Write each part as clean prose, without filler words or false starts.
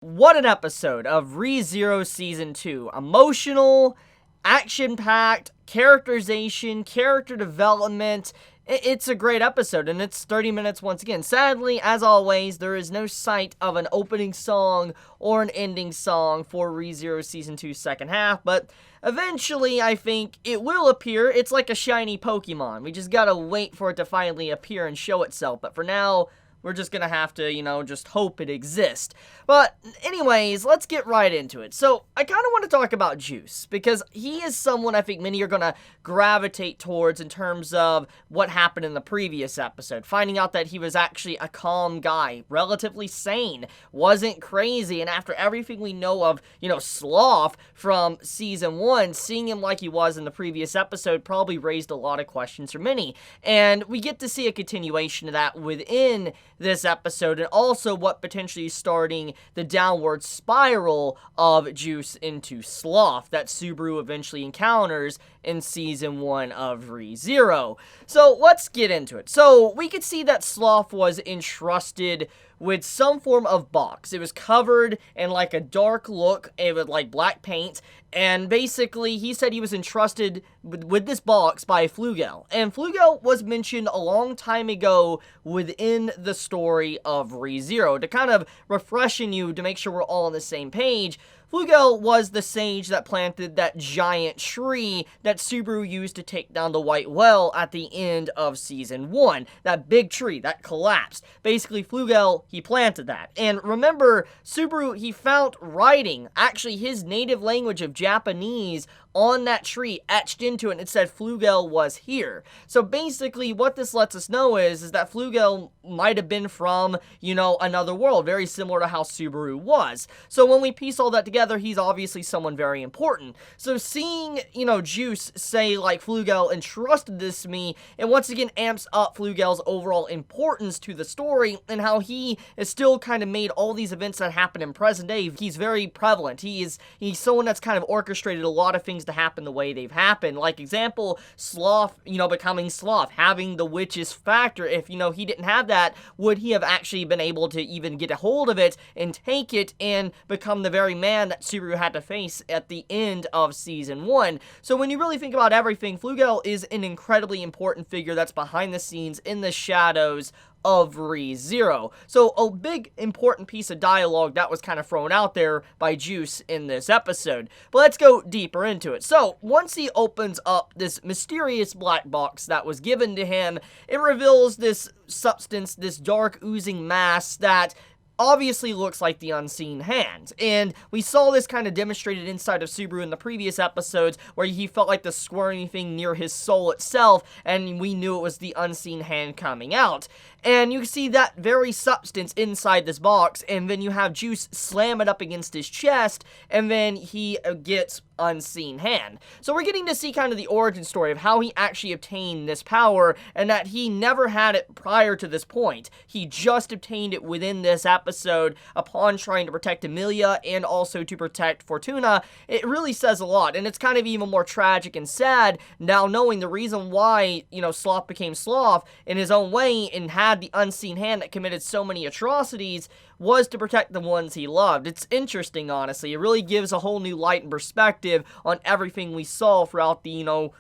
What an episode of ReZero Season 2. Emotional, action-packed, characterization, character development. It's a great episode, and it's 30 minutes once again. Sadly, as always, there is no sight of an opening song or an ending song for ReZero Season 2's second half, but eventually, I think it will appear. It's like a shiny Pokemon. We just gotta wait for it to finally appear and show itself, but for now, we're just gonna have to, just hope it exists. But anyways, let's get right into it. So, I kind of want to talk about Juice, because he is someone I think many are gonna gravitate towards in terms of what happened in the previous episode. Finding out that he was actually a calm guy, relatively sane, wasn't crazy, and after everything we know of, Sloth from Season 1, seeing him like he was in the previous episode probably raised a lot of questions for many. And we get to see a continuation of that within this episode, and also what potentially is starting the downward spiral of Juice into Sloth that Subaru eventually encounters in Season 1 of ReZero. So let's get into it. So we could see that Sloth was entrusted with some form of box. It was covered in like a dark look, it was like black paint, and basically he said he was entrusted with this box by Flugel. And Flugel was mentioned a long time ago within the story of ReZero. To kind of refreshen you, to make sure we're all on the same page, Flugel was the sage that planted that giant tree that Subaru used to take down the White Well at the end of Season 1. That big tree that collapsed. Basically, Flugel, he planted that. And remember, Subaru, he found writing, actually his native language of Japanese, on that tree, etched into it, and it said Flugel was here. So basically, what this lets us know is that Flugel might have been from, another world, very similar to how Subaru was. So when we piece all that together, he's obviously someone very important. So seeing, Juice say, like, Flugel entrusted this to me, it once again amps up Flugel's overall importance to the story, and how he is still kind of made all these events that happen in present day. He's very prevalent. He's someone that's kind of orchestrated a lot of things to happen the way they've happened. Like example, Sloth, becoming Sloth, having the witch's factor. If, he didn't have that, would he have actually been able to even get a hold of it and take it and become the very man that Subaru had to face at the end of Season 1? So when you really think about everything, Flugel is an incredibly important figure that's behind the scenes in the shadows of ReZero. So a big important piece of dialogue that was kind of thrown out there by Juice in this episode. But let's go deeper into it. So once he opens up this mysterious black box that was given to him, it reveals this substance, this dark oozing mass that obviously looks like the unseen hand. And we saw this kind of demonstrated inside of Subaru in the previous episodes, where he felt like the squirming thing near his soul itself, and we knew it was the unseen hand coming out. And you see that very substance inside this box, and then you have Juice slam it up against his chest, and then he gets unseen hand. So we're getting to see kind of the origin story of how he actually obtained this power, and that he never had it prior to this point. He just obtained it within this episode upon trying to protect Emilia and also to protect Fortuna. It really says a lot, and it's kind of even more tragic and sad now knowing the reason why, Sloth became Sloth in his own way and had the unseen hand that committed so many atrocities was to protect the ones he loved. It's interesting, honestly. It really gives a whole new light and perspective on everything we saw throughout the,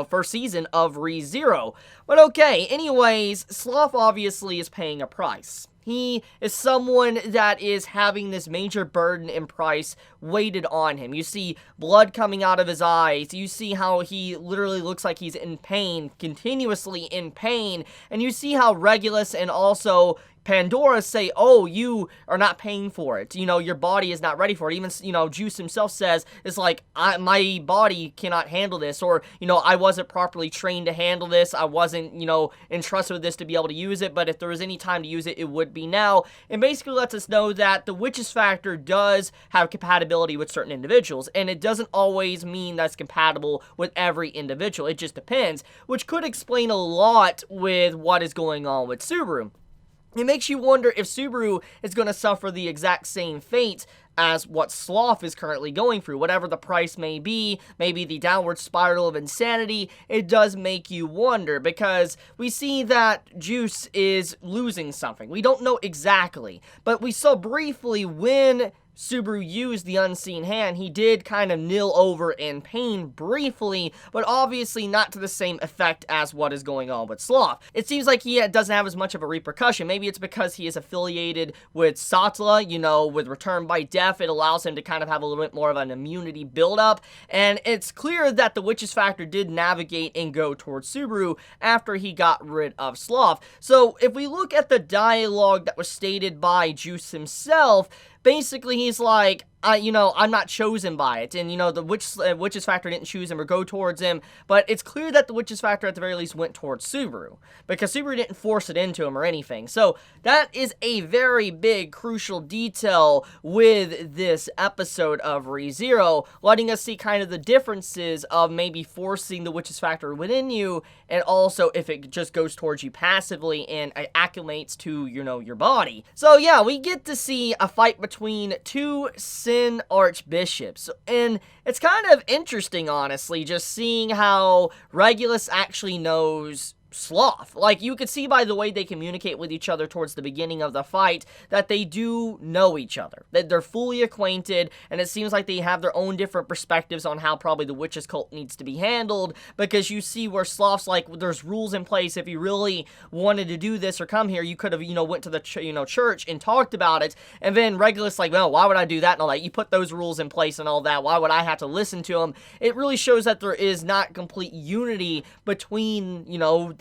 first season of ReZero. But okay, anyways, Sloth obviously is paying a price. He is someone that is having this major burden and price weighted on him. You see blood coming out of his eyes. You see how he literally looks like he's in pain, continuously in pain. And you see how Regulus and also Pandora say, oh, you are not paying for it. Your body is not ready for it. Even, Juice himself says, it's like, my body cannot handle this. Or, I wasn't properly trained to handle this. I wasn't, entrusted with this to be able to use it. But if there was any time to use it, it would be now. And basically lets us know that the witch's factor does have compatibility with certain individuals. And it doesn't always mean that's compatible with every individual. It just depends. Which could explain a lot with what is going on with Subaru. It makes you wonder if Subaru is going to suffer the exact same fate as what Sloth is currently going through. Whatever the price may be, maybe the downward spiral of insanity, it does make you wonder, because we see that Juice is losing something. We don't know exactly, but we saw briefly when Subaru used the unseen hand, he did kind of kneel over in pain briefly, but obviously not to the same effect as what is going on with Sloth. It seems like he doesn't have as much of a repercussion. Maybe it's because he is affiliated with Satla, with Return by Death. It allows him to kind of have a little bit more of an immunity buildup, and it's clear that the Witch's Factor did navigate and go towards Subaru after he got rid of Sloth. So if we look at the dialogue that was stated by Juice himself, basically he's like, I'm not chosen by it, and, the Witch's Factor didn't choose him or go towards him, but it's clear that the Witch's Factor at the very least went towards Subaru, because Subaru didn't force it into him or anything. So that is a very big, crucial detail with this episode of ReZero, letting us see kind of the differences of maybe forcing the Witch's Factor within you, and also if it just goes towards you passively and acclimates to, your body. So yeah, we get to see a fight between two Archbishops, and it's kind of interesting, honestly, just seeing how Regulus actually knows Sloth. Like, you could see by the way they communicate with each other towards the beginning of the fight that they do know each other, that they're fully acquainted, and it seems like they have their own different perspectives on how probably the witch's cult needs to be handled, because you see where Sloth's like, there's rules in place. If you really wanted to do this or come here, you could have, went to the church and talked about it, and then Regulus like, well, why would I do that and all that? You put those rules in place and all that, why would I have to listen to them? It really shows that there is not complete unity between,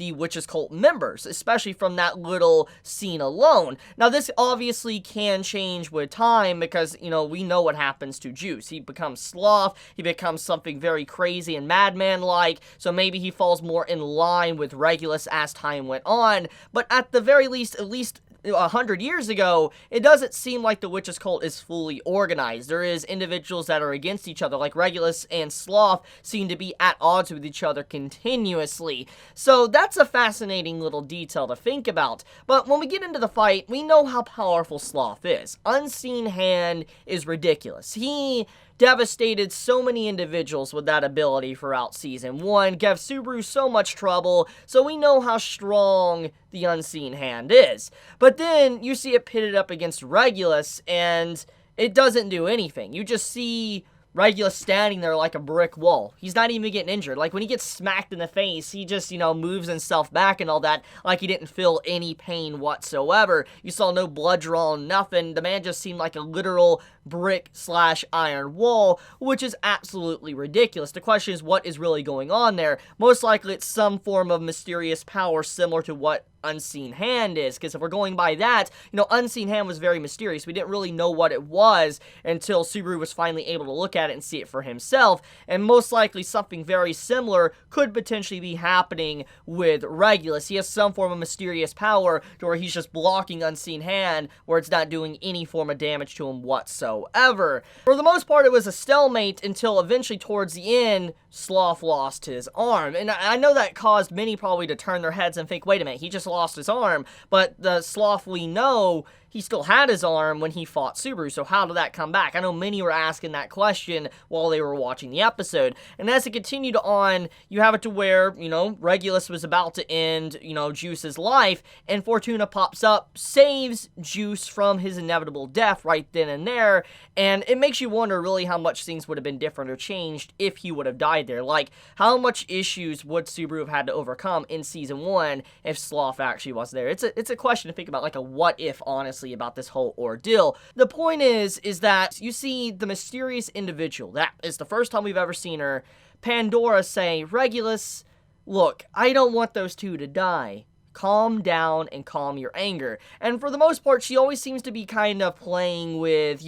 the witch's cult members, especially from that little scene alone. Now, this obviously can change with time, because, we know what happens to Juice. He becomes Sloth, he becomes something very crazy and madman-like, so maybe he falls more in line with Regulus as time went on, but at the very least, at least 100 years ago, it doesn't seem like the witch's cult is fully organized. There is individuals that are against each other, like Regulus and Sloth seem to be at odds with each other continuously. So that's a fascinating little detail to think about. But when we get into the fight, we know how powerful Sloth is. Unseen Hand is ridiculous. He devastated so many individuals with that ability throughout Season 1, gave Subaru so much trouble, so we know how strong the Unseen Hand is. But then, you see it pitted up against Regulus, and it doesn't do anything. You just see Regulus standing there like a brick wall. He's not even getting injured. Like, when he gets smacked in the face, he just, moves himself back and all that, like he didn't feel any pain whatsoever. You saw no blood drawn, nothing. The man just seemed like a literal brick/iron wall, which is absolutely ridiculous. The question is, what is really going on there? Most likely it's some form of mysterious power similar to what Unseen Hand is, because if we're going by that, Unseen Hand was very mysterious. We didn't really know what it was until Subaru was finally able to look at it and see it for himself, and most likely something very similar could potentially be happening with Regulus. He has some form of mysterious power to where he's just blocking Unseen Hand, where it's not doing any form of damage to him whatsoever. For the most part, it was a stalemate until eventually towards the end, Sloth lost his arm, and I know that caused many probably to turn their heads and think, wait a minute, he just lost his arm, but the Sloth we know, he still had his arm when he fought Subaru, so how did that come back? I know many were asking that question while they were watching the episode, and as it continued on, you have it to where, Regulus was about to end, Juice's life, and Fortuna pops up, saves Juice from his inevitable death right then and there, and it makes you wonder really how much things would have been different or changed if he would have died there. Like, how much issues would Subaru have had to overcome in Season 1 if Sloth actually was there? It's a question to think about, like a what if, honestly, about this whole ordeal. The point is that you see the mysterious individual, that is the first time we've ever seen her, Pandora, say, Regulus, look, I don't want those two to die. Calm down and calm your anger. And for the most part, she always seems to be kind of playing with,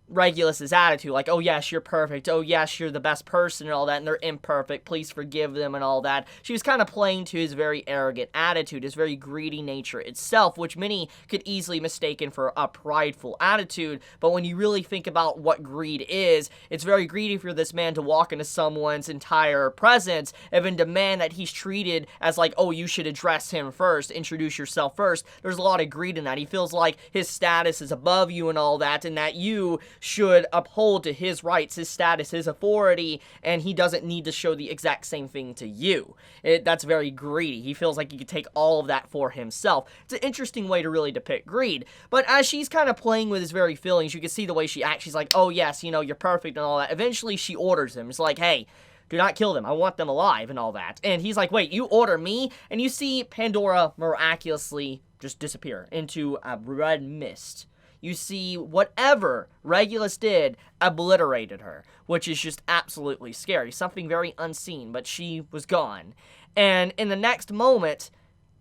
Regulus's attitude, like, oh yes, you're perfect, oh yes, you're the best person and all that, and they're imperfect, please forgive them and all that. She was kind of playing to his very arrogant attitude, his very greedy nature itself, which many could easily mistaken for a prideful attitude, but when you really think about what greed is, it's very greedy for this man to walk into someone's entire presence and then demand that he's treated as like, oh, you should address him first, introduce yourself first. There's a lot of greed in that. He feels like his status is above you and all that, and that you should uphold to his rights, his status, his authority, and he doesn't need to show the exact same thing to you. That's very greedy. He feels like he could take all of that for himself. It's an interesting way to really depict greed. But as she's kind of playing with his very feelings, you can see the way she acts. She's like, oh yes, you know, you're perfect and all that. Eventually she orders him. It's like, hey, do not kill them. I want them alive and all that. And he's like, wait, you order me? And you see Pandora miraculously just disappear into a red mist. You see whatever Regulus did obliterated her, which is just absolutely scary. Something very unseen, but she was gone. And in the next moment,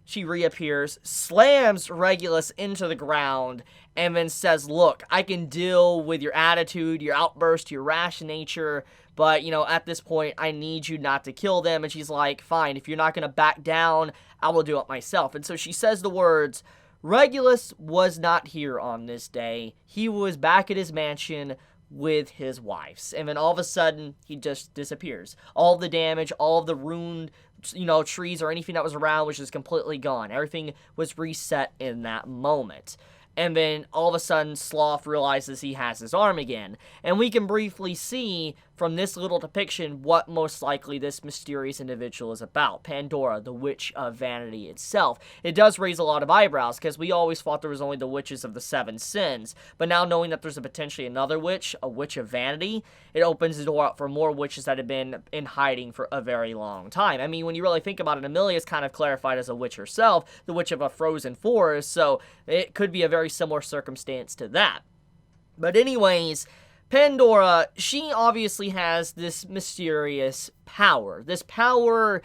she reappears, slams Regulus into the ground, and then says, look, I can deal with your attitude, your outburst, your rash nature, but, you know, at this point, I need you not to kill them. And she's like, fine, if you're not going to back down, I will do it myself. And so she says the words, Regulus was not here on this day. He was back at his mansion with his wives. And then all of a sudden, he just disappears. All of the damage, all of the ruined, you know, trees or anything that was around was just completely gone. Everything was reset in that moment. And then all of a sudden, Sloth realizes he has his arm again. And we can briefly see from this little depiction what most likely this mysterious individual is about. Pandora, the Witch of Vanity itself. It does raise a lot of eyebrows, because we always thought there was only the witches of the 7 sins. But now knowing that there's potentially another witch, a Witch of Vanity, it opens the door up for more witches that have been in hiding for a very long time. I mean, when you really think about it, Amelia is kind of clarified as a witch herself, the Witch of a Frozen Forest, so it could be a very similar circumstance to that. But anyways, Pandora, she obviously has this mysterious power. This power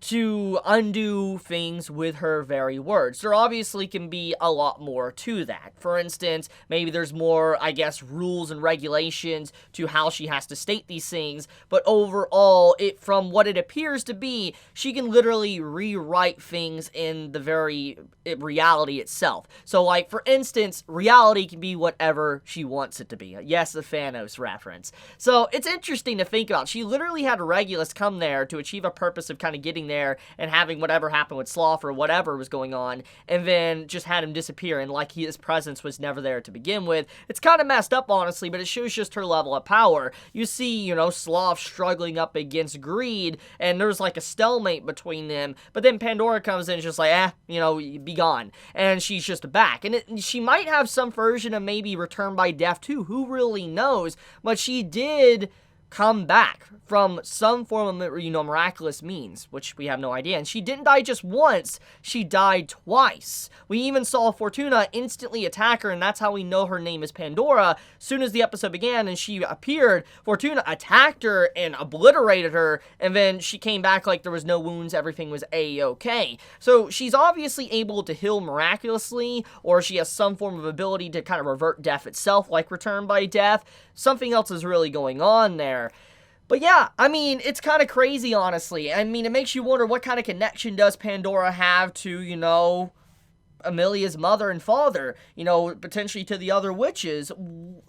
to undo things with her very words. There obviously can be a lot more to that. For instance, maybe there's more, I guess, rules and regulations to how she has to state these things, but overall, from what it appears to be, she can literally rewrite things in the very reality itself. So, like, for instance, reality can be whatever she wants it to be. Yes, the Thanos reference. So, it's interesting to think about. She literally had Regulus come there to achieve a purpose of kind of getting there and having whatever happened with Sloth or whatever was going on, and then just had him disappear, and like his presence was never there to begin with. It's kind of messed up, honestly, but it shows just her level of power. You see, you know, Sloth struggling up against greed, and there's like a stalemate between them, but then Pandora comes in and just like, you know, be gone, and she's just back, and she might have some version of maybe Return by Death too, who really knows, but she did come back from some form of, you know, miraculous means, which we have no idea. And she didn't die just once, she died twice. We even saw Fortuna instantly attack her, and that's how we know her name is Pandora. As soon as the episode began and she appeared, Fortuna attacked her and obliterated her, and then she came back like there was no wounds, everything was A-okay. So she's obviously able to heal miraculously, or she has some form of ability to kind of revert death itself, like Return by Death. Something else is really going on there. But yeah, I mean, it's kind of crazy, honestly. I mean, it makes you wonder what kind of connection does Pandora have to, you know, Amelia's mother and father, you know, potentially to the other witches.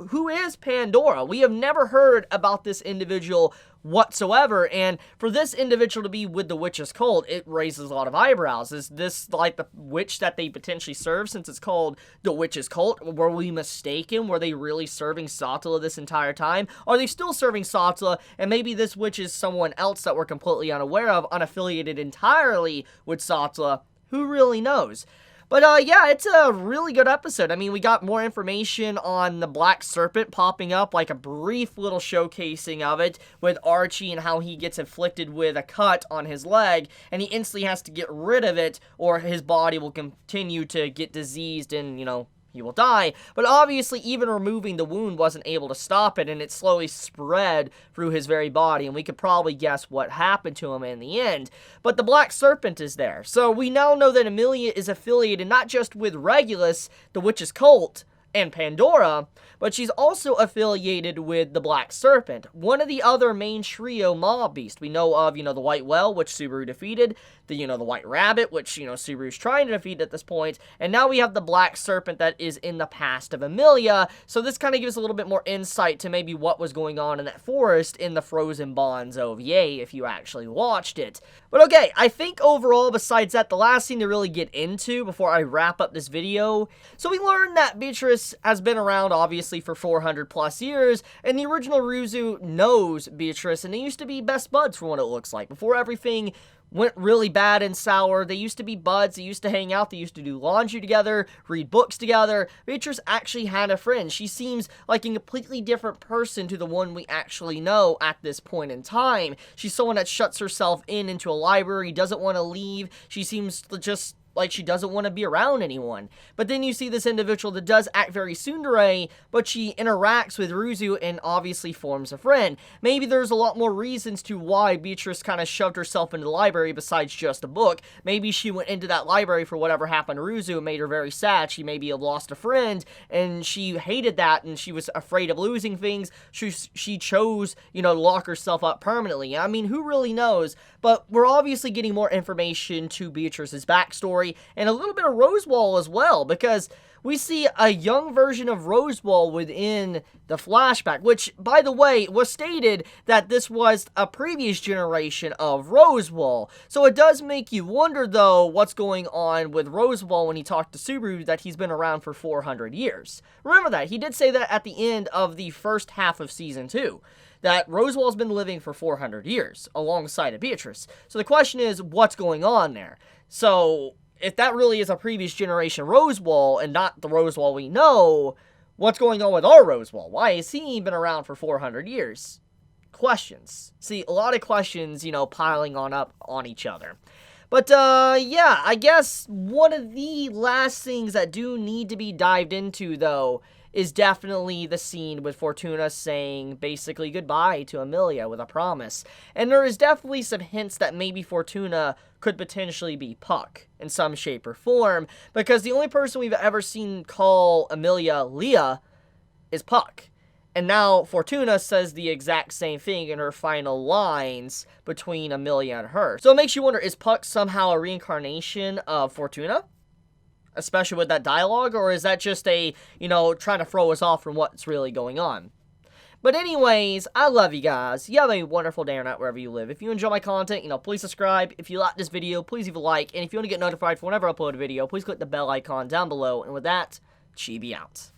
Who is Pandora? We have never heard about this individual whatsoever, and for this individual to be with the witch's cult, it raises a lot of eyebrows. Is this like the witch that they potentially serve, since it's called the witch's cult? Were we mistaken? Were they really serving Satala this entire time? Are they still serving Satala, and maybe this witch is someone else that we're completely unaware of, unaffiliated entirely with Satala? Who really knows? But, yeah, it's a really good episode. I mean, we got more information on the Black Serpent popping up, like a brief little showcasing of it with Archie and how he gets afflicted with a cut on his leg, and he instantly has to get rid of it, or his body will continue to get diseased and, you know, he will die. But obviously, even removing the wound wasn't able to stop it, and it slowly spread through his very body, and we could probably guess what happened to him in the end. But the Black Serpent is there, so we now know that Amelia is affiliated not just with Regulus, the witch's cult, and Pandora, but she's also affiliated with the Black Serpent, one of the other main trio mob beasts. We know of, you know, the White Whale, which Subaru defeated, the White Rabbit, which, you know, Subaru's trying to defeat at this point, and now we have the Black Serpent that is in the past of Amelia, so this kind of gives a little bit more insight to maybe what was going on in that forest in the Frozen Bonds OVA, if you actually watched it. But okay, I think overall, besides that, the last thing to really get into before I wrap up this video, so we learned that Beatrice Beatrice has been around, obviously, for 400 plus years, and the original Ruzu knows Beatrice, and they used to be best buds from what it looks like. Before everything went really bad and sour, they used to be buds, they used to hang out, they used to do laundry together, read books together. Beatrice actually had a friend. She seems like a completely different person to the one we actually know at this point in time. She's someone that shuts herself into a library, doesn't want to leave. She seems just like she doesn't want to be around anyone. But then you see this individual that does act very tsundere, but she interacts with Ruzu and obviously forms a friend. Maybe there's a lot more reasons to why Beatrice kind of shoved herself into the library besides just a book. Maybe she went into that library for whatever happened to Ruzu and made her very sad. She maybe have lost a friend, and she hated that, and she was afraid of losing things. She chose, to lock herself up permanently. I mean, who really knows? But we're obviously getting more information to Beatrice's backstory, and a little bit of Rosewall as well, because we see a young version of Rosewall within the flashback, which, by the way, was stated that this was a previous generation of Rosewall. So it does make you wonder, though, what's going on with Rosewall when he talked to Subaru, that he's been around for 400 years. Remember that. He did say that at the end of the first half of Season 2. That Rosewall's been living for 400 years, alongside of Beatrice. So the question is, what's going on there? So if that really is a previous generation Rosewall, and not the Rosewall we know, what's going on with our Rosewall? Why has he been around for 400 years? Questions. See, a lot of questions, piling up on each other. But, yeah, I guess one of the last things that do need to be dived into, though, is definitely the scene with Fortuna saying basically goodbye to Amelia with a promise. And there is definitely some hints that maybe Fortuna could potentially be Puck in some shape or form, because the only person we've ever seen call Amelia Leah is Puck. And now Fortuna says the exact same thing in her final lines between Amelia and her. So it makes you wonder, is Puck somehow a reincarnation of Fortuna? Especially with that dialogue, or is that just a, trying to throw us off from what's really going on? But anyways, I love you guys. You have a wonderful day or night wherever you live. If you enjoy my content, please subscribe. If you like this video, please leave a like. And if you want to get notified for whenever I upload a video, please click the bell icon down below. And with that, Chibi out.